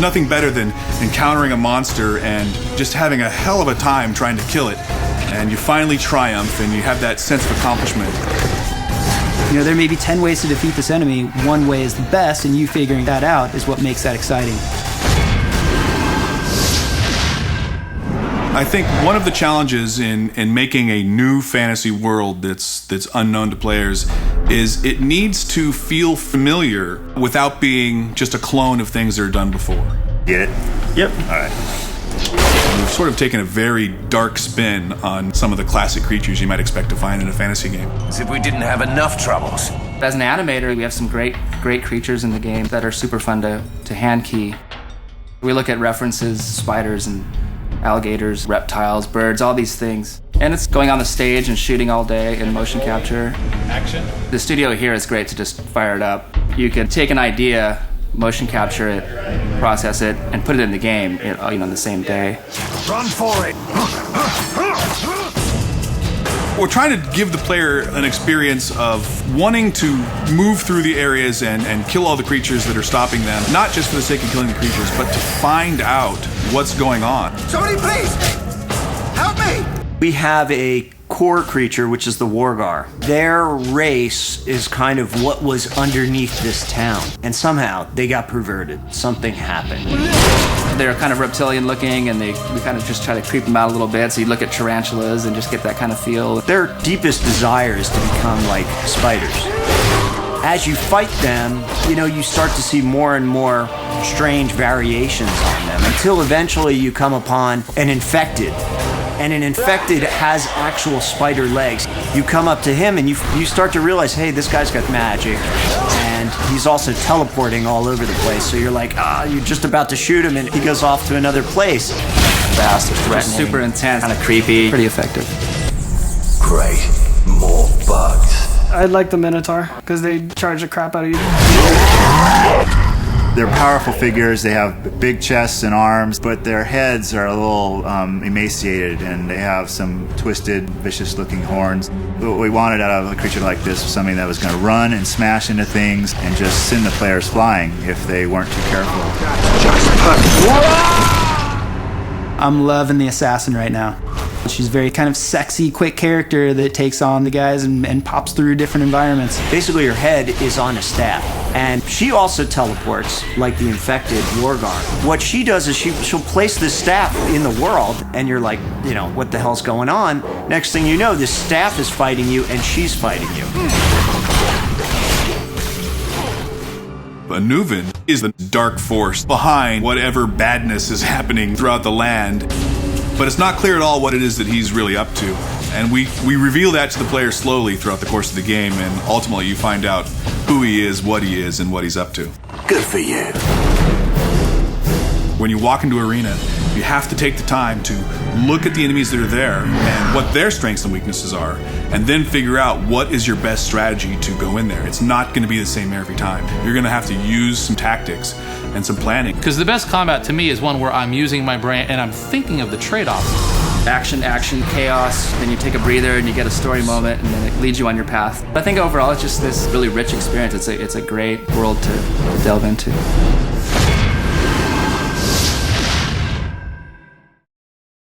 nothing better than encountering a monster and just having a hell of a time trying to kill it. And you finally triumph and you have that sense of accomplishment. You know, there may be 10 ways to defeat this enemy. One way is the best, and you figuring that out is what makes that exciting. I think one of the challenges in making a new fantasy world that's unknown to players is it needs to feel familiar without being just a clone of things that are done before. Get it? Yep. All right. We've sort of taken a very dark spin on some of the classic creatures you might expect to find in a fantasy game. As if we didn't have enough troubles. As an animator, we have some great creatures in the game that are super fun to hand key. We look at references, spiders and alligators, reptiles, birds, all these things. And it's going on the stage and shooting all day in motion capture. Action. The studio here is great to just fire it up. You can take an idea, motion capture it, process it, and put it in the game, the same day. Run for it! We're trying to give the player an experience of wanting to move through the areas and kill all the creatures that are stopping them, not just for the sake of killing the creatures, but to find out what's going on. Somebody please! Help me! We have a core creature, which is the Wargar. Their race is kind of what was underneath this town. And somehow they got perverted. Something happened. They're kind of reptilian looking, and we kind of just try to creep them out a little bit, so you look at tarantulas and just get that kind of feel. Their deepest desire is to become like spiders. As you fight them, you start to see more and more strange variations on them, until eventually you come upon an infected. And an infected has actual spider legs. You come up to him and you start to realize, hey, this guy's got magic. And he's also teleporting all over the place. So you're like, you're just about to shoot him and he goes off to another place. Fast, threatening, super intense, kind of creepy, pretty effective. Great. More bugs. I like the Minotaur, because they charge the crap out of you. They're powerful figures. They have big chests and arms, but their heads are a little emaciated, and they have some twisted, vicious-looking horns. What we wanted out of a creature like this was something that was going to run and smash into things and just send the players flying if they weren't too careful. I'm loving the assassin right now. She's a very kind of sexy, quick character that takes on the guys and pops through different environments. Basically, her head is on a staff, and she also teleports like the infected Wargar. What she does is she'll place this staff in the world, and you're like, what the hell's going on? Next thing you know, this staff is fighting you, and she's fighting you. Anuvin is the dark force behind whatever badness is happening throughout the land. But it's not clear at all what it is that he's really up to. And we reveal that to the player slowly throughout the course of the game, and ultimately you find out who he is, and what he's up to. Good for you. When you walk into an arena, you have to take the time to look at the enemies that are there and what their strengths and weaknesses are, and then figure out what is your best strategy to go in there. It's not going to be the same every time. You're going to have to use some tactics and some planning. Because the best combat to me is one where I'm using my brain and I'm thinking of the trade-offs. Action, chaos, then you take a breather and you get a story moment, and then it leads you on your path. I think overall it's just this really rich experience. It's a great world to delve into.